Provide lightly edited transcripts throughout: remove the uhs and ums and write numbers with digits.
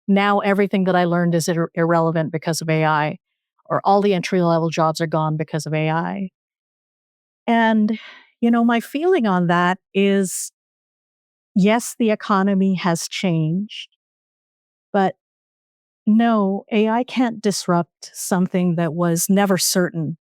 now everything that I learned is irrelevant because of AI, or all the entry-level jobs are gone because of AI. And, my feeling on that is, yes, the economy has changed, but no, AI can't disrupt something that was never certain.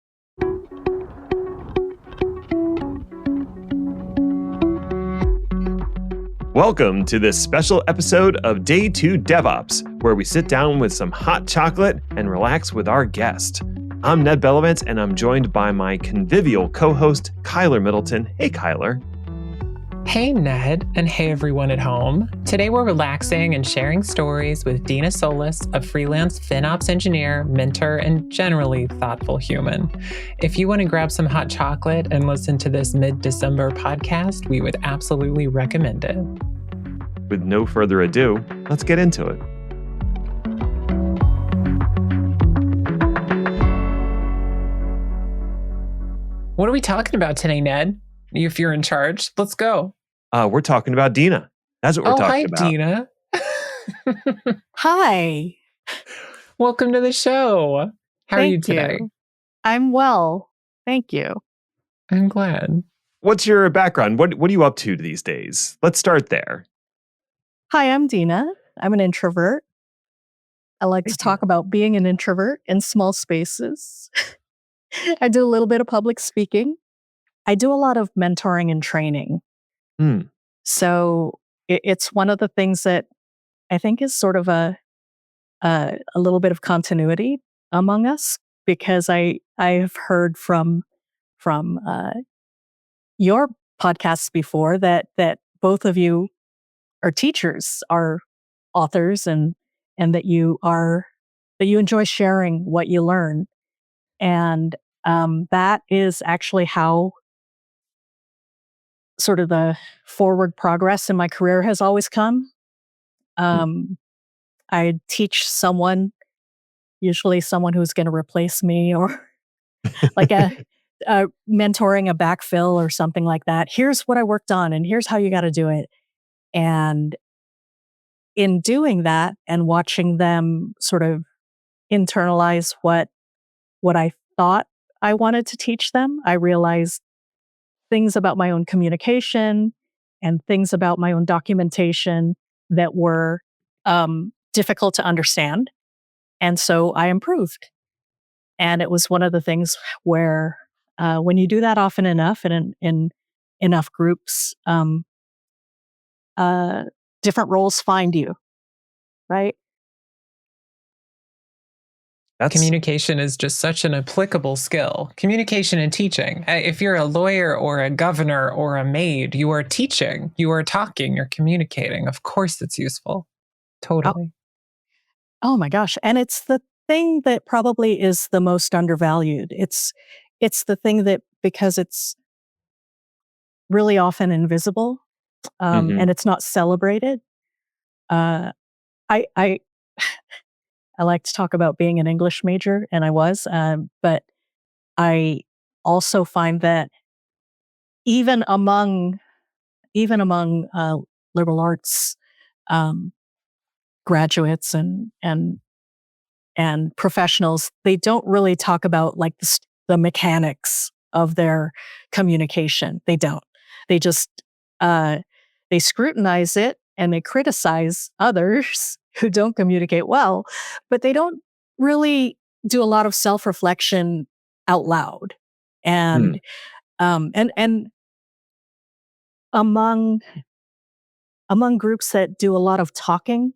Welcome to this special episode of Day 2 DevOps, where we sit down with some hot chocolate and relax with our guest. I'm Ned Bellavance, and I'm joined by my convivial co-host, Kyler Middleton. Hey, Kyler. Hey, Ned, and hey, everyone at home. Today, we're relaxing and sharing stories with Deana Solis, a freelance FinOps engineer, mentor, and generally thoughtful human. If you want to grab some hot chocolate and listen to this mid-December podcast, we would absolutely recommend it. With no further ado, let's get into it. What are we talking about today, Ned? If you're in charge, let's go. We're talking about Deana. That's what we're talking about. Hi, Deana. Hi. Welcome to the show. How are you Thank today? you. I'm well. Thank you. I'm glad. What's your background? What are you up to these days? Let's start there. Hi, I'm Deana. I'm an introvert. I like to talk about being an introvert in small spaces. I do a little bit of public speaking. I do a lot of mentoring and training. So it's one of the things that I think is sort of a little bit of continuity among us, because I've heard from your podcasts before that both of you are teachers, are authors, and that you enjoy sharing what you learn, and that is actually how sort of the forward progress in my career has always come. I teach someone, usually someone who's going to replace me, or like mentoring a backfill or something like that. Here's what I worked on, and here's how you got to do it. And in doing that and watching them sort of internalize what I thought I wanted to teach them, I realized things about my own communication and things about my own documentation that were difficult to understand. And so I improved. And it was one of the things where when you do that often enough and in enough groups, different roles find you, right? Communication is just such an applicable skill. Communication and teaching. If you're a lawyer or a governor or a maid, you are teaching, you are talking, you're communicating. Of course it's useful. Totally. Oh my gosh. And it's the thing that probably is the most undervalued. It's the thing that, because it's really often invisible, and it's not celebrated. I I like to talk about being an English major, and I was, but I also find that even among liberal arts graduates and professionals, they don't really talk about like the mechanics of their communication. They don't. They just they scrutinize it and they criticize others who don't communicate well, but they don't really do a lot of self-reflection out loud. And and among groups that do a lot of talking,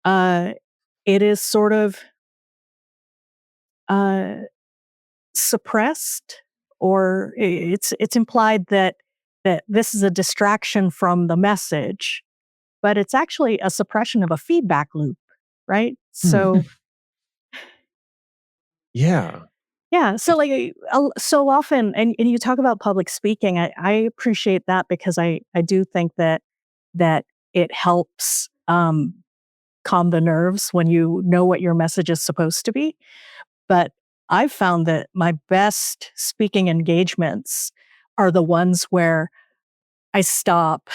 it is sort of suppressed, or it's implied that this is a distraction from the message, but it's actually a suppression of a feedback loop, right? So yeah. So like so often, and you talk about public speaking, I appreciate that, because I do think that it helps calm the nerves when you know what your message is supposed to be. But I've found that my best speaking engagements are the ones where I stop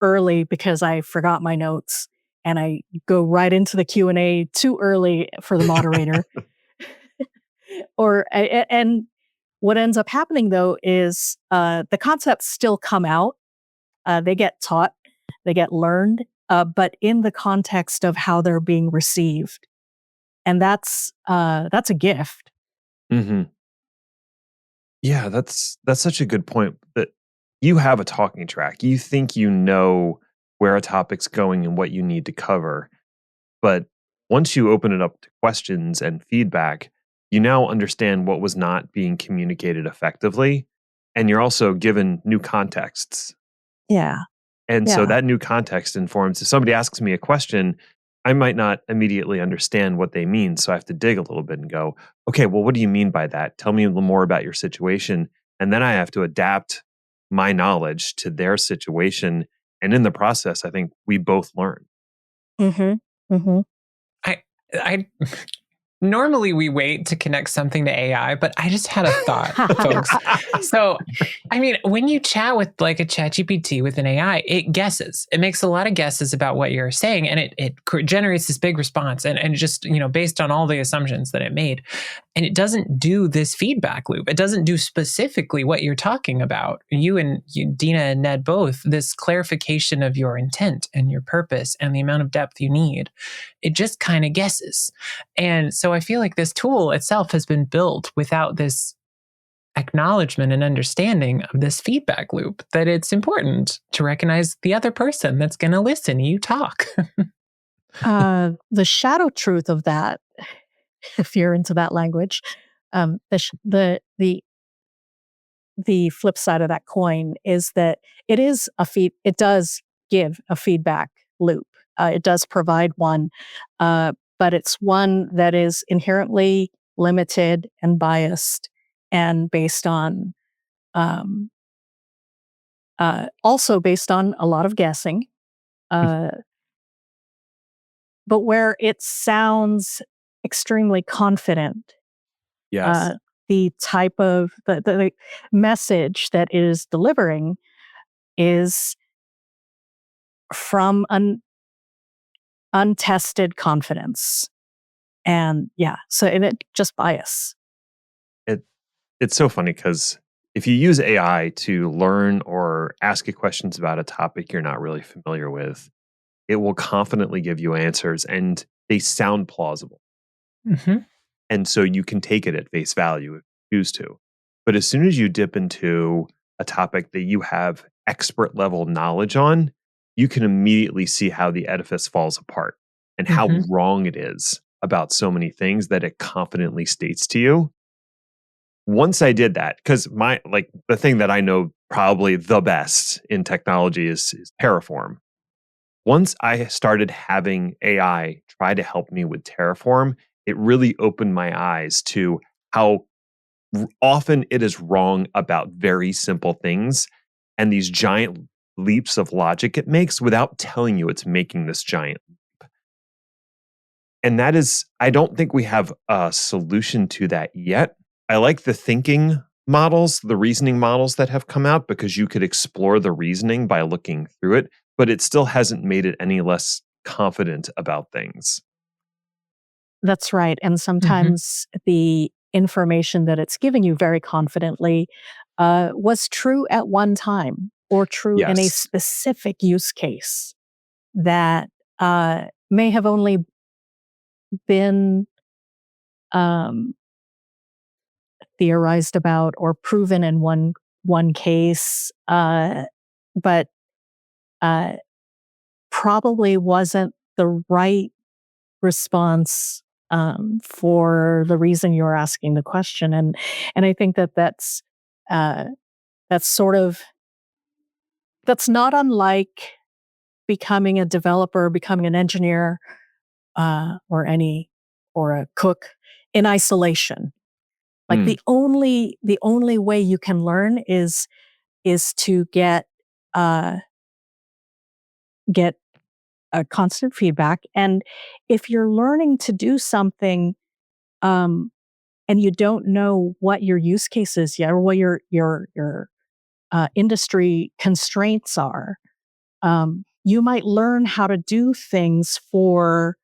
early because I forgot my notes, and I go right into the Q&A too early for the moderator. And what ends up happening though is the concepts still come out. They get taught, they get learned, but in the context of how they're being received, and that's a gift. Hmm. Yeah, that's such a good point. That you have a talking track. You think you know where a topic's going and what you need to cover, but once you open it up to questions and feedback, you now understand what was not being communicated effectively, and you're also given new contexts. Yeah, And so yeah. that new context informs if somebody asks me a question, I might not immediately understand what they mean. So I have to dig a little bit and go, okay, well, what do you mean by that? Tell me a little more about your situation. And then I have to adapt my knowledge to their situation. And in the process, I think we both learn. Mm-hmm. Mm-hmm. I I Normally we wait to connect something to AI, but I just had a thought, folks. So, I mean, when you chat with like a chat GPT with an AI, it guesses. It makes a lot of guesses about what you're saying, and it generates this big response and just, based on all the assumptions that it made. And it doesn't do this feedback loop. It doesn't do specifically what you're talking about. Deana and Ned both, this clarification of your intent and your purpose and the amount of depth you need. It just kind of guesses. And so I feel like this tool itself has been built without this acknowledgement and understanding of this feedback loop, that it's important to recognize the other person that's going to listen to you talk. The shadow truth of that, if you're into that language, the flip side of that coin is that it does give a feedback loop. It does provide one, but it's one that is inherently limited and biased and based on, um, also based on a lot of guessing. Uh, but where it sounds extremely confident, Yes. uh, the type of the message that it is delivering is from an untested confidence. And yeah, so and it just bias. It it's so funny because if you use AI to learn or ask you questions about a topic you're not really familiar with, it will confidently give you answers and they sound plausible. Hmm. And so you can take it at face value if you choose to. But as soon as you dip into a topic that you have expert level knowledge on, you can immediately see how the edifice falls apart and how Hmm. wrong it is about so many things that it confidently states to you. Once I did that, because the thing that I know probably the best in technology is Terraform. Once I started having AI try to help me with Terraform, it really opened my eyes to how often it is wrong about very simple things and these giant leaps of logic it makes without telling you it's making this giant. And that is, I don't think we have a solution to that yet. I like the thinking models, the reasoning models that have come out because you could explore the reasoning by looking through it, but it still hasn't made it any less confident about things. That's right. And Hmm. sometimes the information that it's giving you very confidently was true at one time or true in a Yes. specific use case that may have only been um, theorized about or proven in one case, but uh, probably wasn't the right response for the reason you're asking the question. And I think that uh, that's sort of that's not unlike becoming a developer, becoming an engineer, or a cook in isolation. Like Mm, the only way you can learn is to uh, get a constant feedback. And if you're learning to do something, um, and you don't know what your use case is yet, or what your industry constraints are, you might learn how to do things for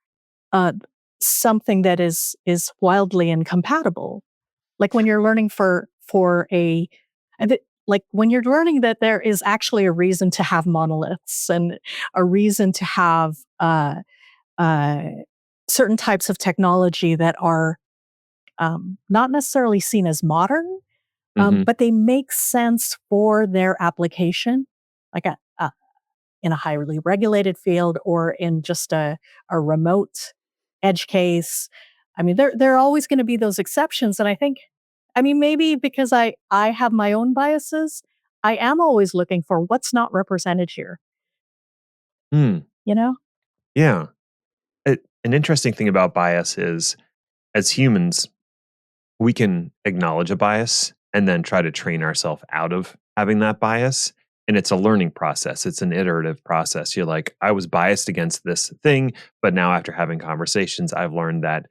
uh, something that is wildly incompatible. Like when you're learning for a, like when you're learning that there is actually a reason to have monoliths and a reason to have uh, certain types of technology that are not necessarily seen as modern, Hmm. but they make sense for their application, like in a highly regulated field or in just a remote edge case. I mean, there are always going to be those exceptions. And I think, I mean, maybe because I have my own biases, I am always looking for what's not represented here, Hmm. you know? Yeah. An interesting thing about bias is, as humans, we can acknowledge a bias and then try to train ourselves out of having that bias. And it's a learning process. It's an iterative process. You're like, I was biased against this thing, but now after having conversations, I've learned that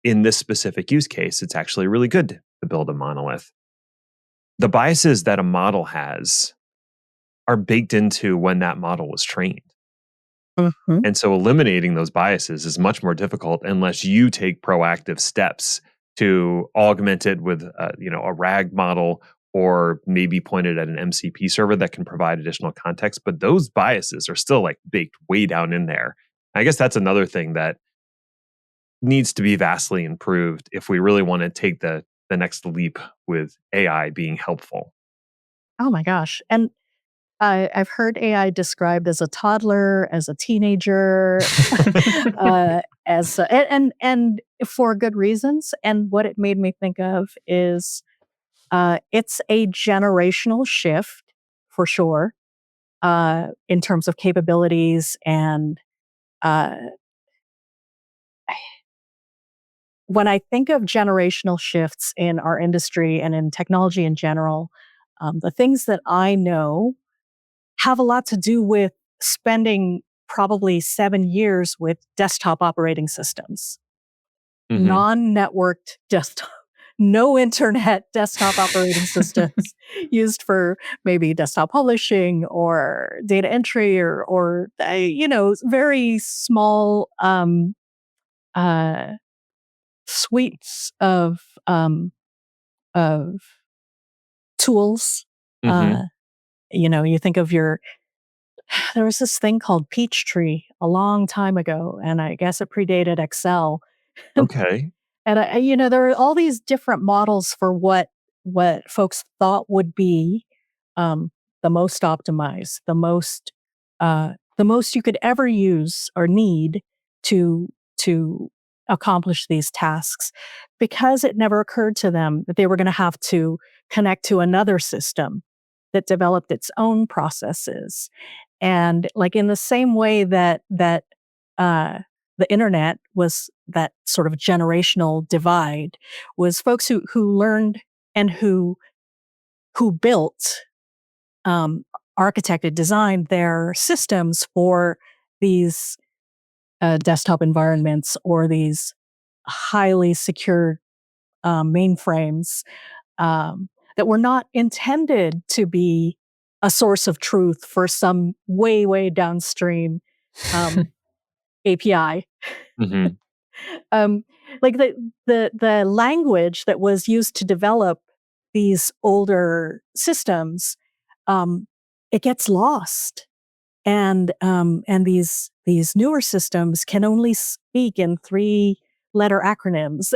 in this specific use case, it's actually really good to build a monolith. The biases that a model has are baked into when that model was trained. Hmm. And so eliminating those biases is much more difficult unless you take proactive steps to augment it with a RAG model, or maybe point it at an MCP server that can provide additional context. But those biases are still like baked way down in there. I guess that's another thing that needs to be vastly improved if we really want to take the next leap with AI being helpful. Oh my gosh. And I've heard AI described as a toddler, as a teenager, and for good reasons. And what it made me think of is it's a generational shift for sure, in terms of capabilities. And uh, when I think of generational shifts in our industry and in technology in general, the things that I know have a lot to do with spending probably 7 years with desktop operating systems, Hmm. non-networked desktop, no internet desktop operating systems used for maybe desktop publishing or data entry or very small uh, suites of tools. Hmm. Uh, you think of there was this thing called Peachtree a long time ago, and I guess it predated Excel. Okay. And there are all these different models for what folks thought would be um, the most optimized, the most you could ever use or need to accomplish these tasks, because it never occurred to them that they were going to have to connect to another system that developed its own processes. And like in the same way that uh, the internet was that sort of generational divide, was folks who learned and who built, um, architected, designed their systems for these desktop environments or these highly secure mainframes, that were not intended to be a source of truth for some way, way downstream um, API. Hmm. Um, like the language that was used to develop these older systems, um, it gets lost, and these newer systems can only speak in 3-letter acronyms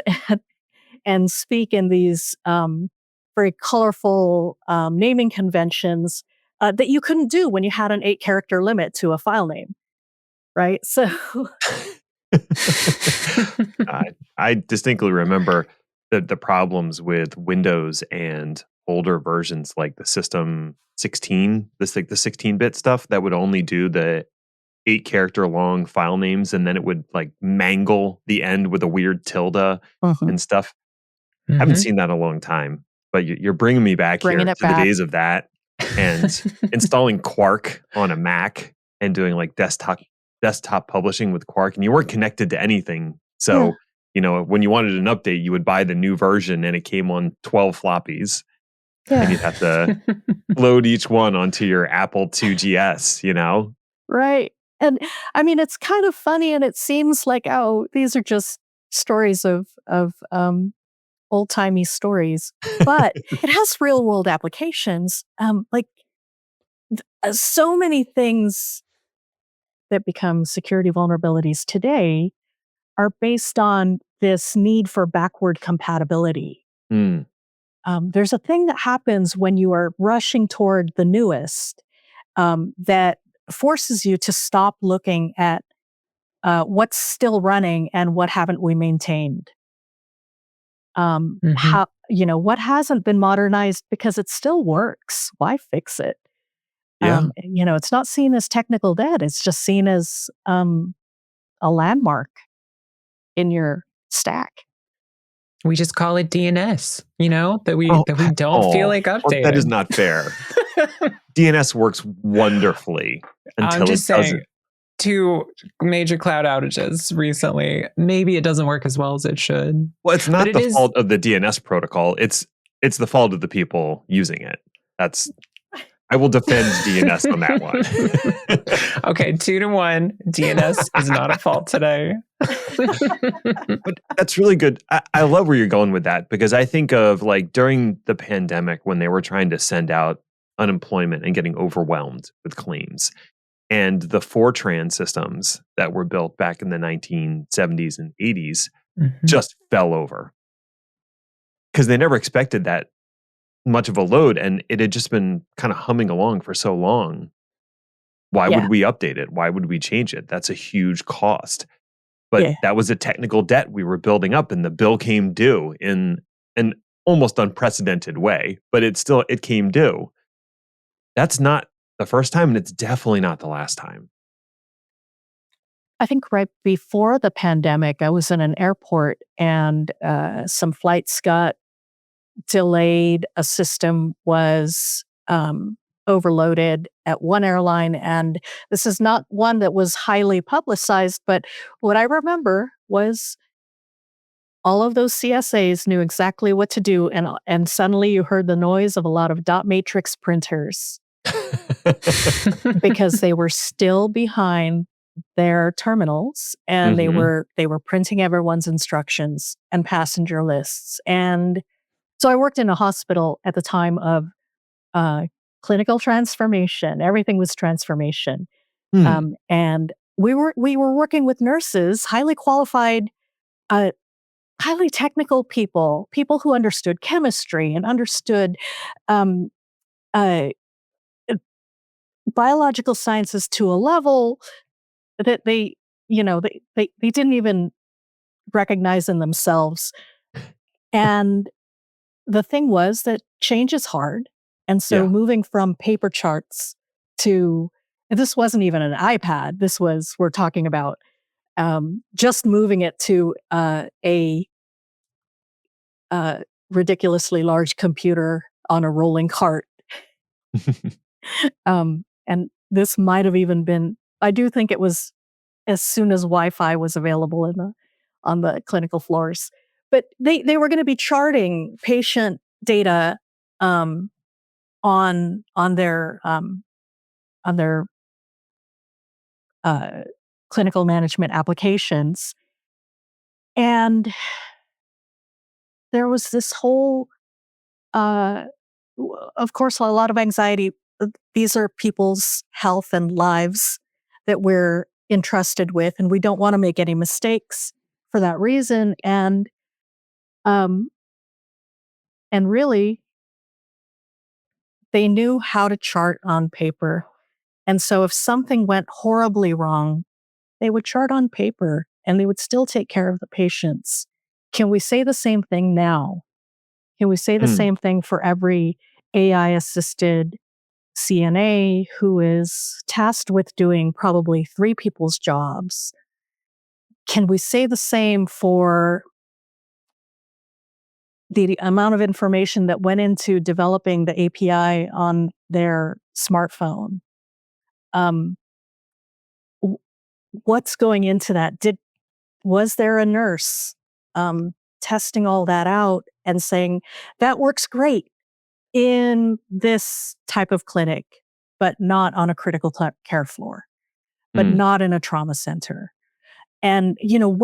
and speak in these very colorful naming conventions that you couldn't do when you had an 8-character limit to a file name, right? So, I distinctly remember the problems with Windows and older versions like the System 16, this like the 16-bit stuff that would only do the 8-character long file names, and then it would like mangle the end with a weird tilde mhm, and stuff. Haven't Mhm. seen that in a long time, but you're bringing me back bringing here it to the back. days of that, and installing Quark on a Mac and doing like desktop publishing with Quark, and you weren't connected to anything. Yeah, So, when you wanted an update, you would buy the new version and it came on 12 floppies, and yeah. you'd have to load each one onto your Apple 2GS. Right. And I mean, it's kind of funny, and it seems like, oh, these are just stories of old timey stories, but it has real world applications. So many things that become security vulnerabilities today are based on this need for backward compatibility. Mm, There's a thing that happens when you are rushing toward the newest that forces you to stop looking at what's still running and what haven't we maintained. Hmm. What hasn't been modernized because it still works. Why fix it? yeah. It's not seen as technical debt. It's just seen as a landmark in your stack. We just call it DNS, that we Oh, that we don't feel like that is updating. not fair. DNS works wonderfully I'm until it just saying, doesn't. 2 major cloud outages recently. Maybe it doesn't work as well as it should. Well, it's But not it the is fault of the DNS protocol. It's the fault of the people using it. I will defend DNS on that one. Okay, 2-1. DNS is not at fault today. But that's really good. I love where you're going with that, because I think of like during the pandemic when they were trying to send out unemployment and getting overwhelmed with claims, and the Fortran systems that were built back in the 1970s and 80s Mhm. just fell over because they never expected that much of a load, and it had just been kind of humming along for so long. Why would Yeah. we update it? Why would we change it? That's a huge cost. But Yeah. that was a technical debt we were building up, and the bill came due in an almost unprecedented way, but it came due. That's not the first time, and it's definitely not the last time. I think right before the pandemic, I was in an airport and some flights got delayed. A system was overloaded at one airline. And this is not one that was highly publicized, but what I remember was all of those CSAs knew exactly what to do. And suddenly you heard the noise of a lot of dot matrix printers because they were still behind their terminals, and Mhm. they were printing everyone's instructions and passenger lists. And so I worked in a hospital at the time of uh, clinical transformation. Everything was transformation. Hmm. And we were working with nurses, highly qualified, uh, highly technical people who understood chemistry and understood um, uh, biological sciences to a level that they didn't even recognize in themselves. And the thing was that change is hard. And so Yeah. moving from paper charts to, and this wasn't even an iPad. We're talking about just moving it to a ridiculously large computer on a rolling cart. And this might have even been, I do think it was as soon as Wi-Fi was available on the clinical floors. But they were going to be charting patient data um, on their uh, clinical management applications, and there was this whole, uh, of course, a lot of anxiety. These are people's health and lives that we're entrusted with, and we don't want to make any mistakes for that reason. Um, and really, they knew how to chart on paper. And so if something went horribly wrong, they would chart on paper and they would still take care of the patients. Can we say the same thing now? Can we say the Hmm. same thing for every AI assisted CNA who is tasked with doing probably 3 people's jobs? Can we say the same for the amount of information that went into developing the API on their smartphone? Um, w- what's going into that? Was there a nurse testing all that out and saying that works great in this type of clinic, but not on a critical care floor? but Mm. not in a trauma center. And, you've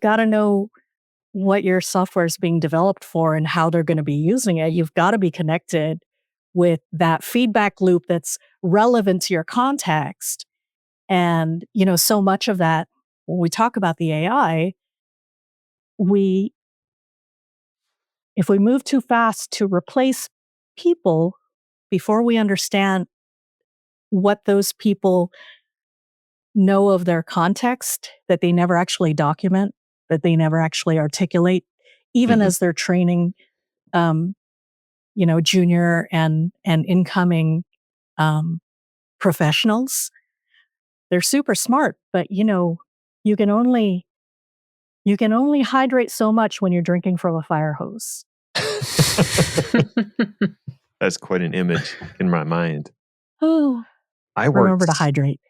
got to know what your software is being developed for and how they're going to be using it. You've got to be connected with that feedback loop that's relevant to your context. And, so much of that, when we talk about the AI, if we move too fast to replace people before we understand what those people know of their context, that they never actually document, that they never actually articulate, even Mhm. as they're training, junior and incoming professionals. They're super smart, but you can only hydrate so much when you're drinking from a fire hose. That's quite an image in my mind. Oh, I remember worked, to hydrate.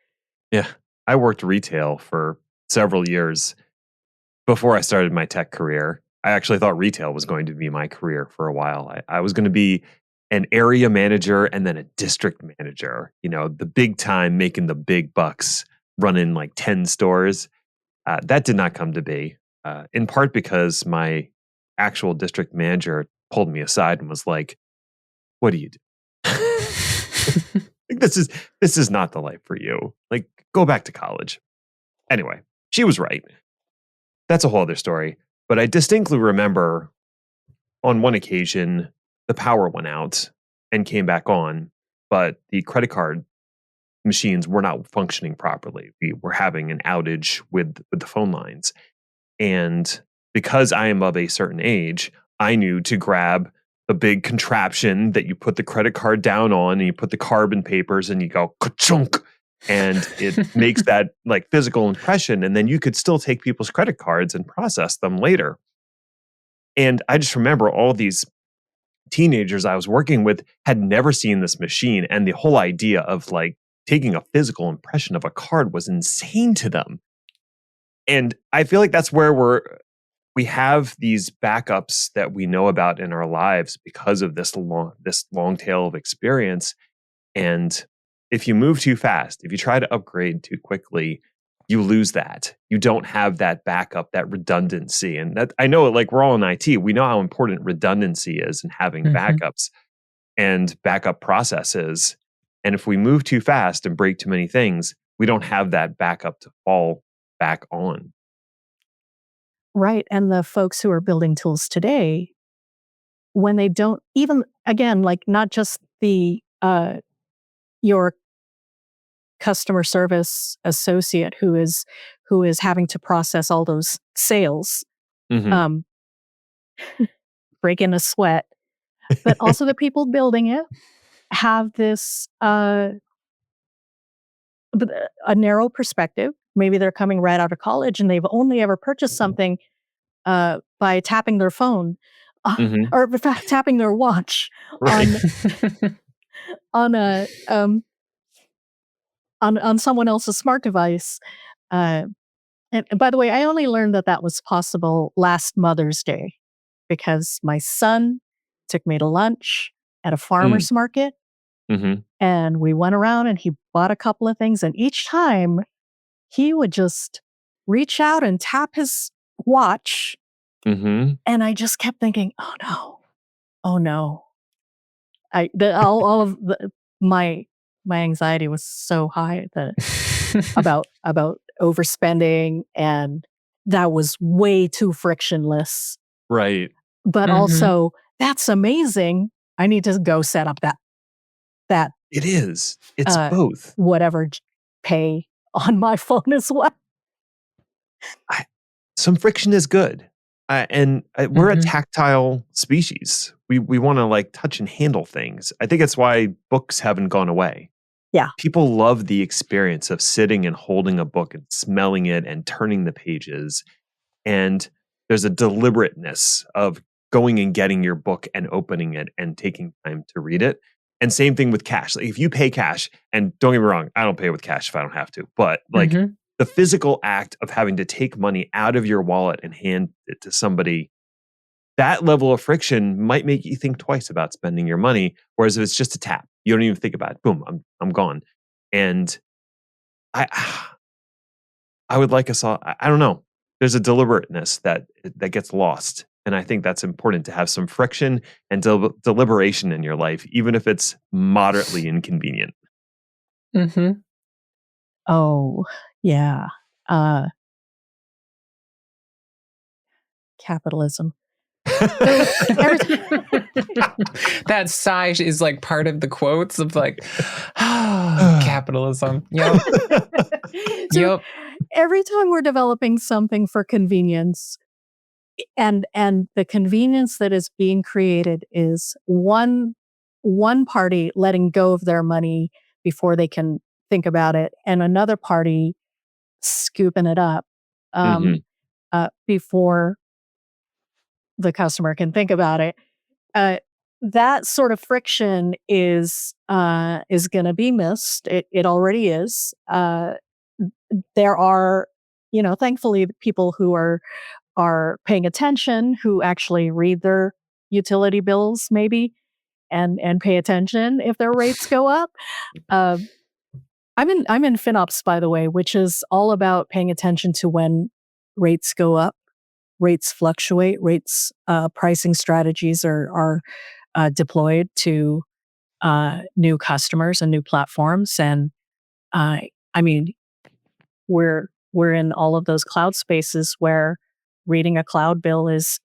yeah, I worked retail for several years before I started my tech career. I actually thought retail was going to be my career for a while. I was going to be an area manager and then a district manager, the big time, making the big bucks, running like 10 stores. That did not come to be, in part because my actual district manager pulled me aside and was like, "What do you do? Like, this is not the life for you. Like, go back to college." Anyway, she was right. That's a whole other story. But I distinctly remember on one occasion the power went out and came back on, but the credit card machines were not functioning properly. We were having an outage with the phone lines. And because I am of a certain age, I knew to grab a big contraption that you put the credit card down on and you put the carbon papers and you go ka-chunk, and it makes that like physical impression. And then you could still take people's credit cards and process them later. And I just remember all these teenagers I was working with had never seen this machine. And the whole idea of like taking a physical impression of a card was insane to them. And I feel like that's where we have these backups that we know about in our lives because of this long tail of experience. And if you move too fast, if you try to upgrade too quickly, you lose that. You don't have that backup, that redundancy. And that, I know, like, we're all in IT, we know how important redundancy is and having Mhm. backups and backup processes. And if we move too fast and break too many things, we don't have that backup to fall back on. Right. And the folks who are building tools today, when they don't even, again, like not just your customer service associate who is having to process all those sales, Hmm. um, break in a sweat, but also the people building it have this a narrow perspective. Maybe they're coming right out of college and they've only ever purchased something by tapping their phone, Hmm. or in fact tapping their watch Right. on on a on someone else's smart device. Uh, and by the way, I only learned that that was possible last Mother's Day because my son took me to lunch at a Mm. farmer's market, Hmm. and we went around and he bought a couple of things, and each time he would just reach out and tap his watch, Hmm. and I just kept thinking, "Oh no, oh no." All of my my anxiety was so high that about overspending, and that was way too frictionless. Right. But Mhm. also, that's amazing. I need to go set up that It is. It's uh both. whatever pay on my phone as well. I, some friction is good. We're a Mhm. tactile species. We want to like touch and handle things. I think it's why books haven't gone away. Yeah. People love the experience of sitting and holding a book and smelling it and turning the pages. And there's a deliberateness of going and getting your book and opening it and taking time to read it. And same thing with cash. Like, if you pay cash, and don't get me wrong, I don't pay with cash if I don't have to, but like Mhm. the physical act of having to take money out of your wallet and hand it to somebody, that level of friction might make you think twice about spending your money. Whereas if it's just a tap, you don't even think about it. Boom, I'm gone. And I I would like us all, I don't know. There's a deliberateness that gets lost. And I think that's important to have some friction and deliberation in your life, even if it's moderately inconvenient. Mm-hmm. Oh, yeah. Uh, Capitalism. So every That sigh is like part of the quotes of like, capitalism. Yep. so Yep. every time we're developing something for convenience, and the convenience that is being created is one party letting go of their money before they can think about it, and another party scooping it up Hmm. before the customer can think about it. That sort of friction is going to be missed. It already is. There are, thankfully, people who are paying attention, who actually read their utility bills, maybe, and pay attention if their rates go up. Uh, I'm in FinOps, by the way, which is all about paying attention to when rates go up, rates fluctuate, pricing strategies are deployed to new customers and new platforms. And I mean, we're in all of those cloud spaces where reading a cloud bill is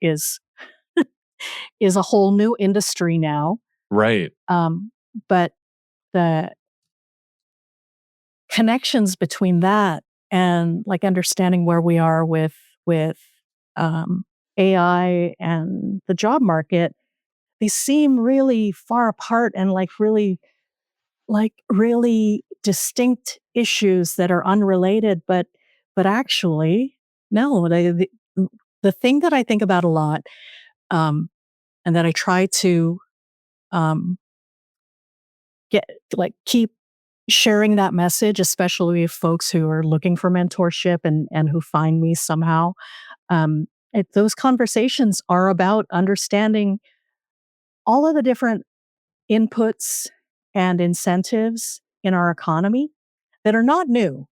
a whole new industry now. Right. But the connections between that and like understanding where we are with um, AI and the job market, they seem really far apart and like really distinct issues that are unrelated, but actually no. The thing that I think about a lot, um, and that I try to um, keep sharing that message, especially with folks who are looking for mentorship and who find me somehow. Those conversations are about understanding all of the different inputs and incentives in our economy that are not new,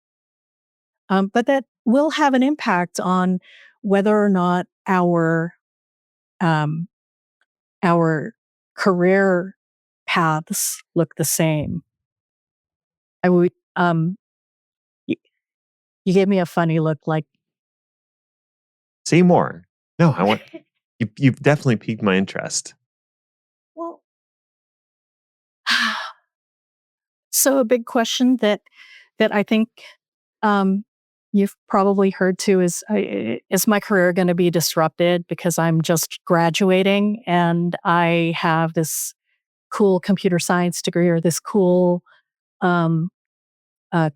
but that will have an impact on whether or not um, our career paths look the same. I would y- you gave me a funny look, like, Say more. No, I want you've definitely piqued my interest. well, so a big question that I think you've probably heard too is my career going to be disrupted because I'm just graduating and I have this cool computer science degree or this cool um,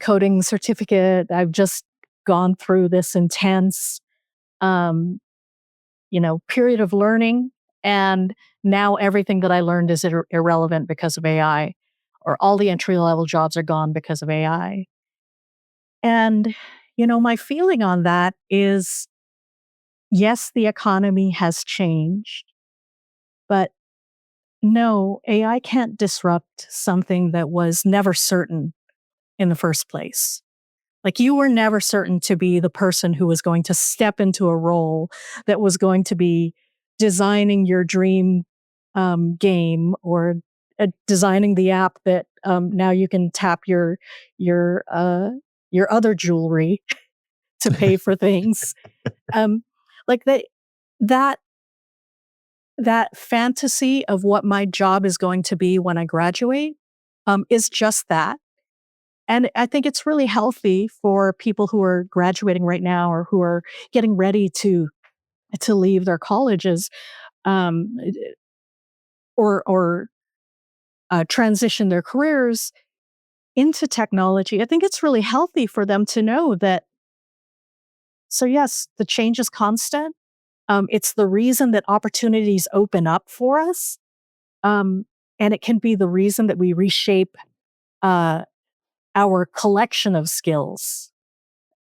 coding certificate. I've just gone through this intense, um, period of learning, and now everything that I learned is irrelevant because of AI, or all the entry level jobs are gone because of AI. And my feeling on that is, yes, the economy has changed, but no, AI can't disrupt something that was never certain in the first place. Like, you were never certain to be the person who was going to step into a role that was going to be designing your dream game, or designing the app that now you can tap your uh, your other jewelry to pay for things. Um, like that that fantasy of what my job is going to be when I graduate is just that. And I think it's really healthy for people who are graduating right now or who are getting ready to leave their colleges, um, or transition their careers into technology. I think it's really healthy for them to know that. So yes, the change is constant. It's the reason that opportunities open up for us, um, and it can be the reason that we reshape uh, our collection of skills.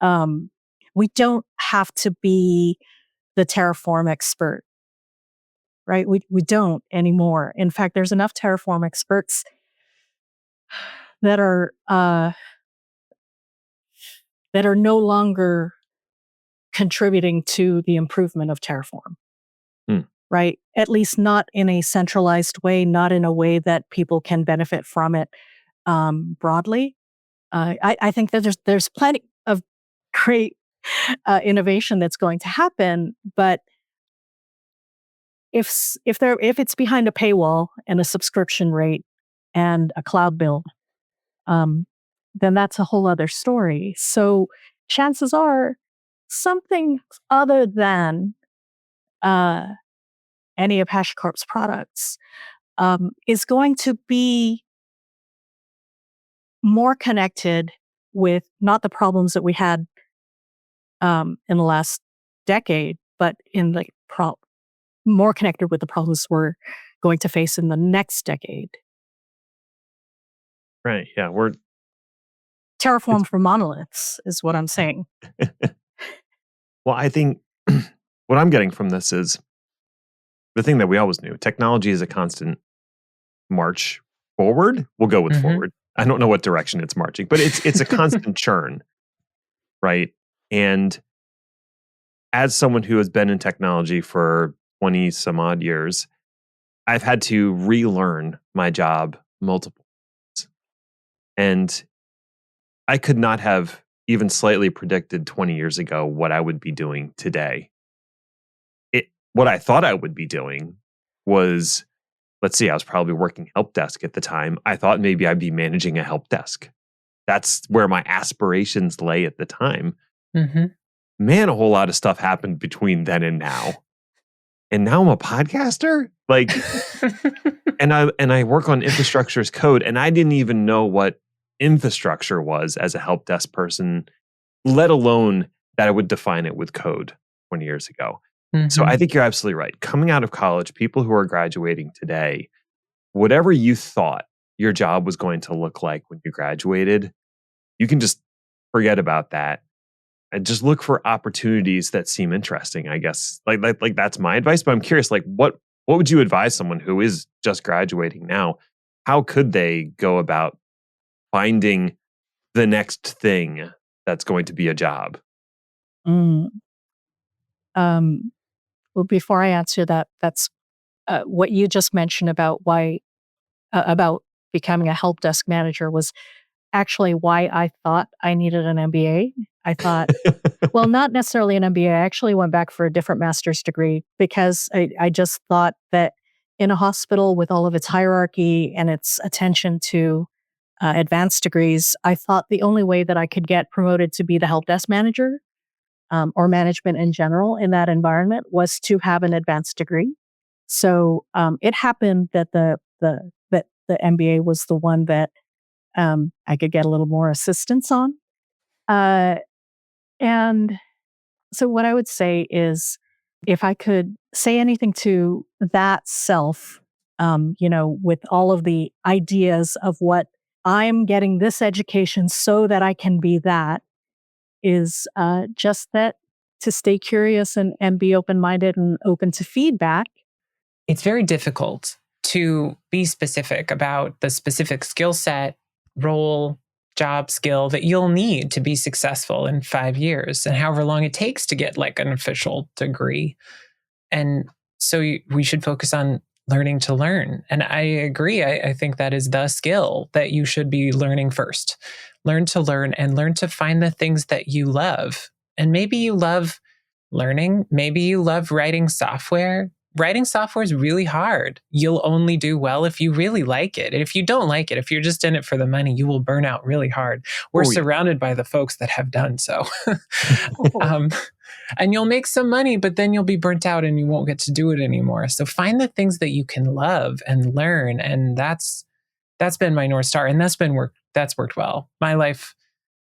Um, we don't have to be the Terraform expert, right? We don't anymore. In fact, there's enough Terraform experts that are no longer contributing to the improvement of Terraform. Hmm. Right? At least not in a centralized way, not in a way that people can benefit from it broadly. I think that there's plenty of great innovation that's going to happen, but if it's behind a paywall and a subscription rate and a cloud bill, then that's a whole other story. So chances are something other than uh, any of HashiCorp's products is going to be more connected with not the problems that we had in the last decade, but in the more connected with the problems we're going to face in the next decade. Right. Yeah. It's, Terraform for monoliths is what I'm saying. well, I think what I'm getting from this is the thing that we always knew: technology is a constant march forward. We'll go with Mhm. forward. I don't know what direction it's marching, but it's a constant churn, right? And as someone who has been in technology for 20 some odd years, I've had to relearn my job multiple times. And I could not have even slightly predicted 20 years ago what I would be doing today. What I thought I would be doing was, let's see, I was probably working help desk at the time. I thought maybe I'd be managing a help desk. That's where my aspirations lay at the time. Mhm. Man, a whole lot of stuff happened between then and now. And now I'm a podcaster? Like, and I work on infrastructure as code, and I didn't even know what infrastructure was as a help desk person, let alone that I would define it with code 20 years ago. So I Mhm. think you're absolutely right. Coming out of college, people who are graduating today, whatever you thought your job was going to look like when you graduated, you can just forget about that and just look for opportunities that seem interesting, I guess. Like that's my advice, but I'm curious, like what would you advise someone who is just graduating now? How could they go about finding the next thing that's going to be a job? Mm. Well, before I answer that, that's what you just mentioned about about becoming a help desk manager was actually why I thought I needed an MBA. I thought, well, not necessarily an MBA. I actually went back for a different master's degree because I just thought that in a hospital with all of its hierarchy and its attention to advanced degrees, I thought the only way that I could get promoted to be the help desk manager or management in general in that environment was to have an advanced degree. So it happened that the MBA was the one that I could get a little more assistance on. Uh, and so what I would say is if I could say anything to that self, with all of the ideas of what I'm getting this education so that I can be that, is just that to stay curious and be open minded and open to feedback. It's very difficult to be specific about the specific skill set, role, job skill that you'll need to be successful in 5 years and however long it takes to get like an official degree. And so we should focus on learning to learn. And I agree. I think that is the skill that you should be learning first. Learn to learn and learn to find the things that you love. And maybe you love learning. Maybe you love writing software. Writing software is really hard. You'll only do well if you really like it. And if you don't like it, if you're just in it for the money, you will burn out really hard. We're Oh yeah. surrounded by the folks that have done so. Oh. um, and you'll make some money, but then you'll be burnt out and you won't get to do it anymore. So find the things that you can love and learn. And that's been my North Star. And that's worked well. My life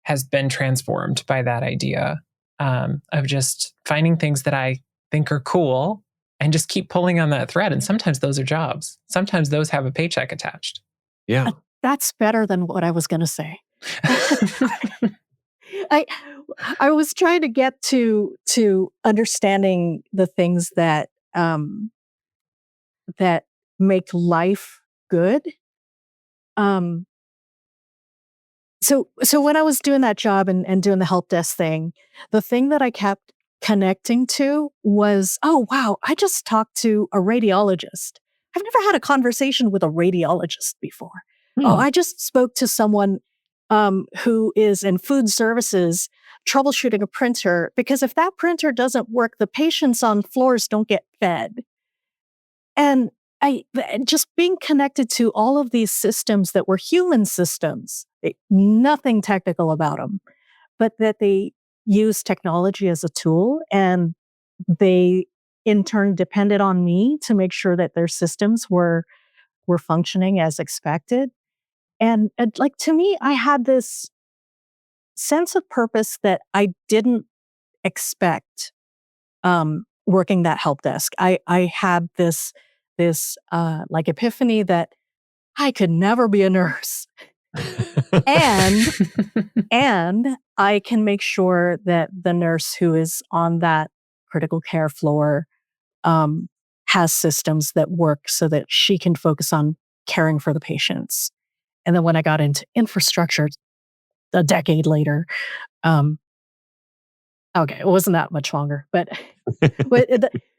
has been transformed by that idea of just finding things that I think are cool and just keep pulling on that thread. And sometimes those are jobs. Sometimes those have a paycheck attached. Yeah. That's better than what I was going to say. I I was trying to get to understanding the things that make life good. Um, So when I was doing that job and doing the help desk thing, the thing that I kept connecting to was, oh, wow, I just talked to a radiologist. I've never had a conversation with a radiologist before. Oh, Hmm. I just spoke to someone who is in food services troubleshooting a printer, because if that printer doesn't work, the patients on floors don't get fed. And just being connected to all of these systems that were human systems, nothing technical about them, but that they use technology as a tool, and they in turn depended on me to make sure that their systems were functioning as expected. And like, to me, I had this sense of purpose that I didn't expect working that help desk. I had this like epiphany that I could never be a nurse. And and I can make sure that the nurse who is on that critical care floor um, has systems that work so that she can focus on caring for the patients. And then when I got into infrastructure a decade later, um, okay, it wasn't that much longer, but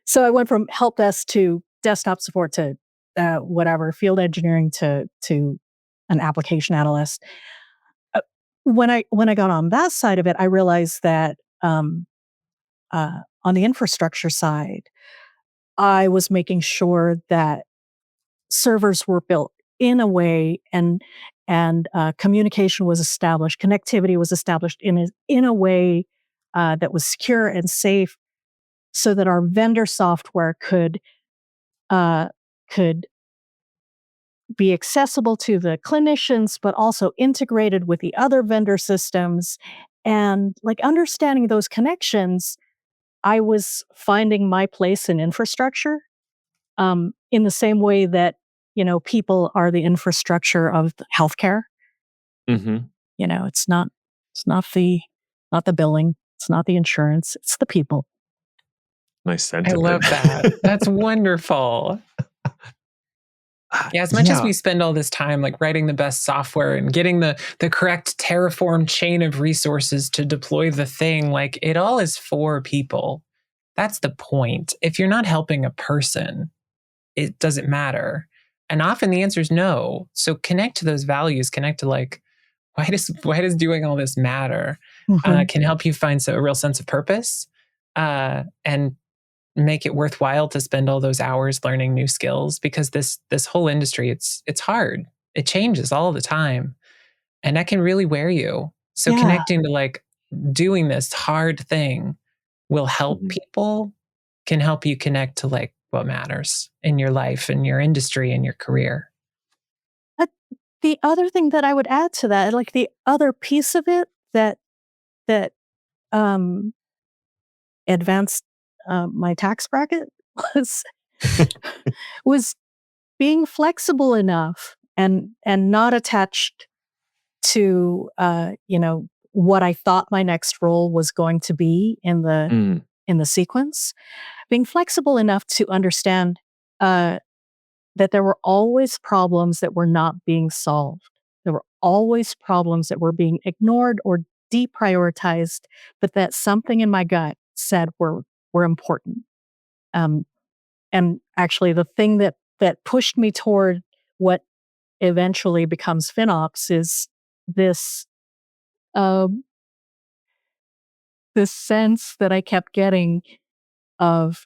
so I went from help desk to desktop support to whatever, field engineering to an application analyst. Uh, when I got on that side of it, I realized that on the infrastructure side, I was making sure that servers were built in a way, and communication was established, connectivity was established in a way that was secure and safe, so that our vendor software uh, could be accessible to the clinicians, but also integrated with the other vendor systems. And like, understanding those connections, I was finding my place in infrastructure, in the same way that, people are the infrastructure of healthcare. Hmm. It's not the billing, it's not the insurance, it's the people. Nice I sentiment. love that. That's wonderful. Yeah, as much as Yeah. we spend all this time like writing the best software and getting the correct Terraform chain of resources to deploy the thing, like it all is for people. That's the point. If you're not helping a person, it doesn't matter. And often the answer is no. So connect to those values, connect to like, why does doing all this matter? Mhm. Can help you find a real sense of purpose, and make it worthwhile to spend all those hours learning new skills, because this whole industry, it's hard. It changes all the time, and that can really wear you. So Yeah. connecting to like doing this hard thing will help Mhm. people, can help you connect to like what matters in your life, in your industry, in your career. Uh, the other thing that I would add to that, like the other piece of it that um, advanced my tax bracket was was being flexible enough and not attached to what I thought my next role was going to be Mm. in the sequence. Being flexible enough to understand uh, that there were always problems that were not being solved. There were always problems that were being ignored or deprioritized, but that something in my gut said were important. Um, and actually, the thing that pushed me toward what eventually becomes FinOps is this um, this sense that I kept getting of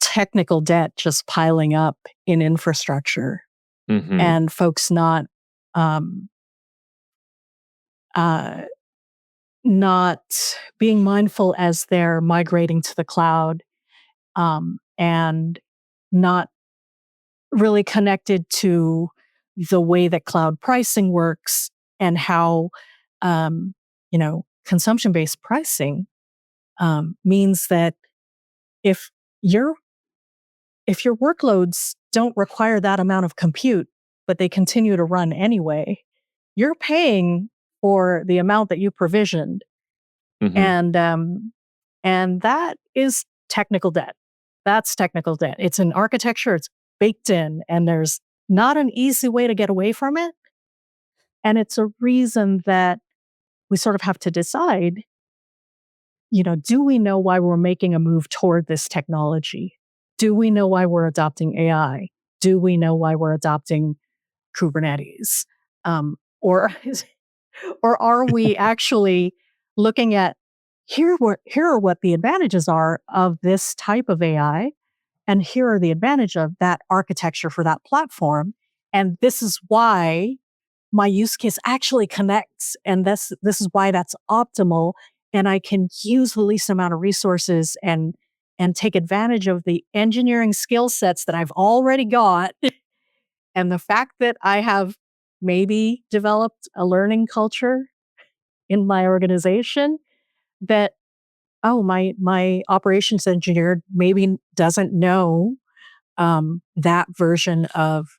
technical debt just piling up in infrastructure, Hmm. and folks um, uh, not being mindful as they're migrating to the cloud, and not really connected to the way that cloud pricing works, and how consumption-based pricing means that if your if your workloads don't require that amount of compute, but they continue to run anyway, you're paying for the amount that you provisioned, Hmm. and that is technical debt. That's technical debt. It's in architecture. It's baked in, and there's not an easy way to get away from it. And it's a reason that we sort of have to decide, do we know why we're making a move toward this technology? Do we know why we're adopting AI? Do we know why we're adopting Kubernetes? Or or are we actually looking at here are what the advantages are of this type of AI, and here are the advantage of that architecture for that platform, and this is why my use case actually connects, and this is why that's optimal, and I can use the least amount of resources and take advantage of the engineering skill sets that I've already got, and the fact that I have maybe developed a learning culture in my organization that, oh, my operations engineer maybe doesn't know that version of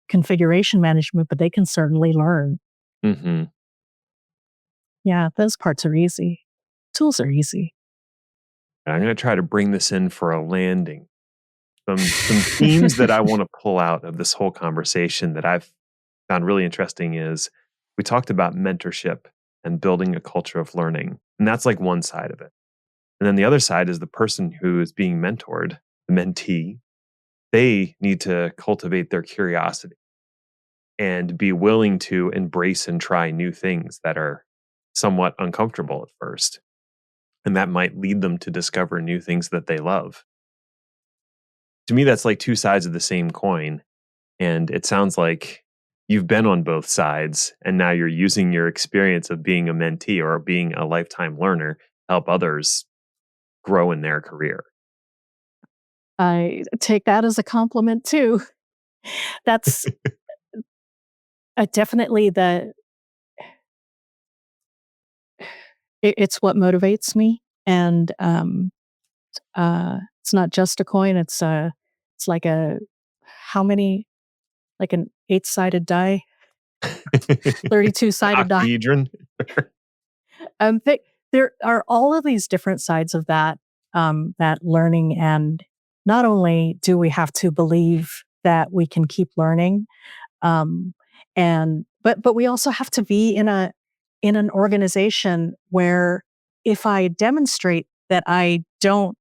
configuration management, but they can certainly learn. Mm-hmm. Yeah, those parts are easy. Tools are easy. I'm going to try to bring this in for a landing. Some themes that I want to pull out of this whole conversation that I've found really interesting is we talked about mentorship and building a culture of learning. And that's like one side of it. And then the other side is the person who is being mentored, the mentee. They need to cultivate their curiosity and be willing to embrace and try new things that are somewhat uncomfortable at first. And that might lead them to discover new things that they love. To me, that's like two sides of the same coin. And it sounds like you've been on both sides, and now you're using your experience of being a mentee or being a lifetime learner to help others grow in their career. I take that as a compliment too. That's definitely it's what motivates me, and it's not just a coin. It's like a how many like an 8-sided die, 32-sided die. Octahedron. They, there are all of these different sides of that learning, and not only do we have to believe that we can keep learning, um, but we also have to be in an organization where if I demonstrate that I don't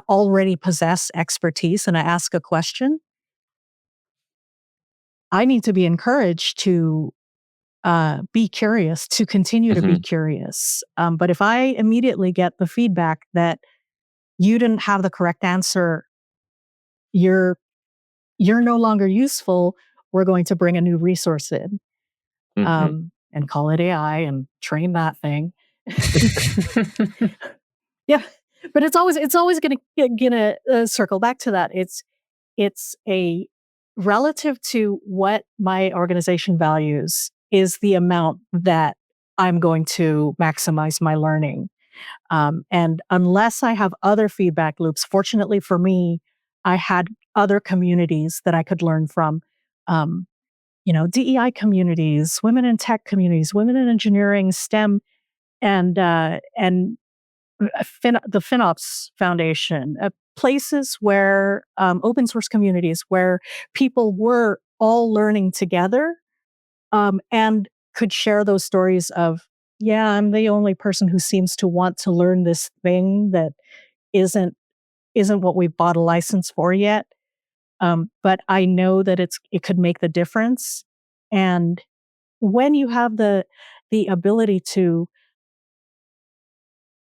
already possess expertise and I ask a question, I need to be encouraged to be curious, to continue to be Hmm. curious. But if I immediately get the feedback that you didn't have the correct answer, you're you're no longer useful, we're going to bring a new resource in, Hmm. and call it AI and train that thing. Yeah, but it's always gonna circle back to that. It's a relative to what my organization values is the amount that I'm going to maximize my learning. And unless I have other feedback loops, fortunately for me, I had other communities that I could learn from. Um, DEI communities, women in tech communities, women in engineering, STEM, and the FinOps Foundation, places where open source communities where people were all learning together, and could share those stories of, yeah, I'm the only person who seems to want to learn this thing that isn't isn't what we bought a license for yet. But I know that it could make the difference. And when you have the ability to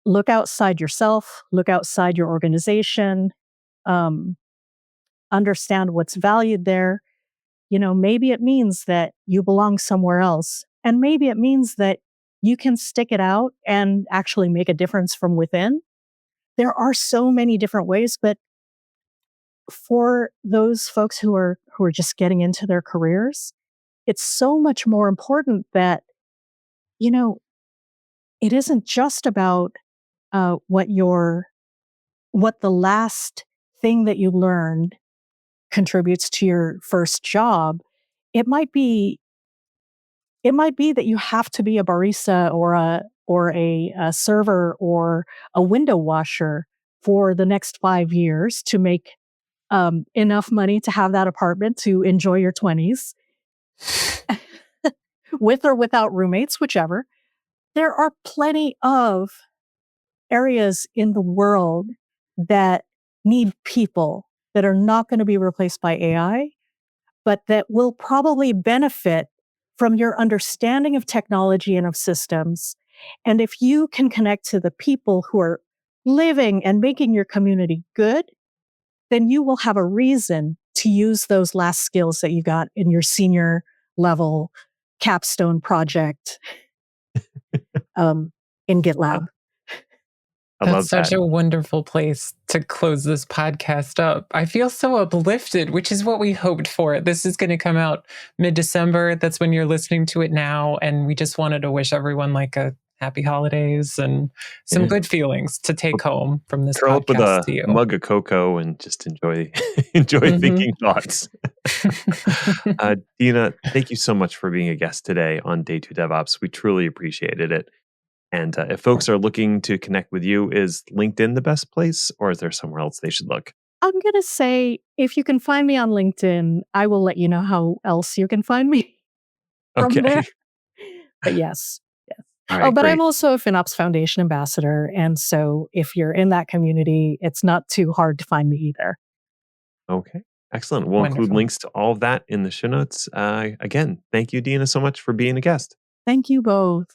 look outside yourself, look outside your organization, um, understand what's valued there, maybe it means that you belong somewhere else. And maybe it means that you can stick it out and actually make a difference from within. There are so many different ways, but for those folks who are just getting into their careers, it's so much more important that, you know, it isn't just about what the last thing that you learned contributes to your first job. It might be that you have to be a barista or a server or a window washer for the next 5 years to make enough money to have that apartment to enjoy your 20s. with or without roommates, whichever. There are plenty of areas in the world that need people that are not going to be replaced by AI, but that will probably benefit from your understanding of technology and of systems. And if you can connect to the people who are living and making your community good, then you will have a reason to use those last skills that you got in your senior level capstone project in GitLab. I That's love such that. a wonderful place to close this podcast up. I feel so uplifted, which is what we hoped for. This is going to come out mid-December. That's when you're listening to it now. And we just wanted to wish everyone like a happy holidays and some good feelings to take home from this Curl up with podcast a to you. mug of cocoa and just enjoy thinking thoughts. Deana, thank you so much for being a guest today on Day 2 DevOps. We truly appreciated it. And if folks are looking to connect with you, is LinkedIn the best place, or is there somewhere else they should look? I'm going to say, if you can find me on LinkedIn, I will let you know how else you can find me from there. But yes. All right, but great. I'm also a FinOps Foundation ambassador. And so if you're in that community, it's not too hard to find me either. Okay, excellent. We'll include links to all of that in the show notes. Again, thank you, Deana, so much for being a guest. Thank you both.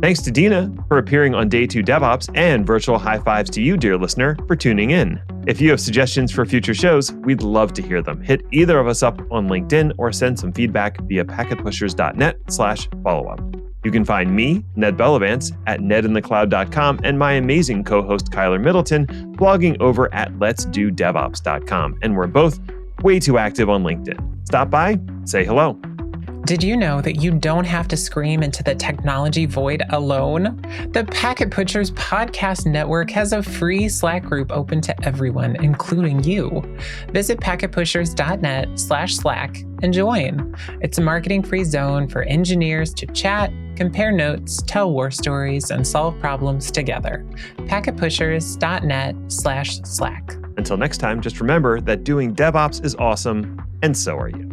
Thanks to Deana for appearing on Day 2 DevOps, and virtual high fives to you, dear listener, for tuning in. If you have suggestions for future shows, we'd love to hear them. Hit either of us up on LinkedIn or send some feedback via packetpushers.net/follow-up. You can find me, Ned Bellavance, at nedinthecloud.com, and my amazing co-host Kyler Middleton blogging over at letsdodevops.com. And we're both way too active on LinkedIn. Stop by, say hello. Did you know that you don't have to scream into the technology void alone? The Packet Pushers Podcast Network has a free Slack group open to everyone, including you. Visit packetpushers.net/Slack and join. It's a marketing-free zone for engineers to chat, compare notes, tell war stories, and solve problems together. packetpushers.net/Slack. Until next time, just remember that doing DevOps is awesome, and so are you.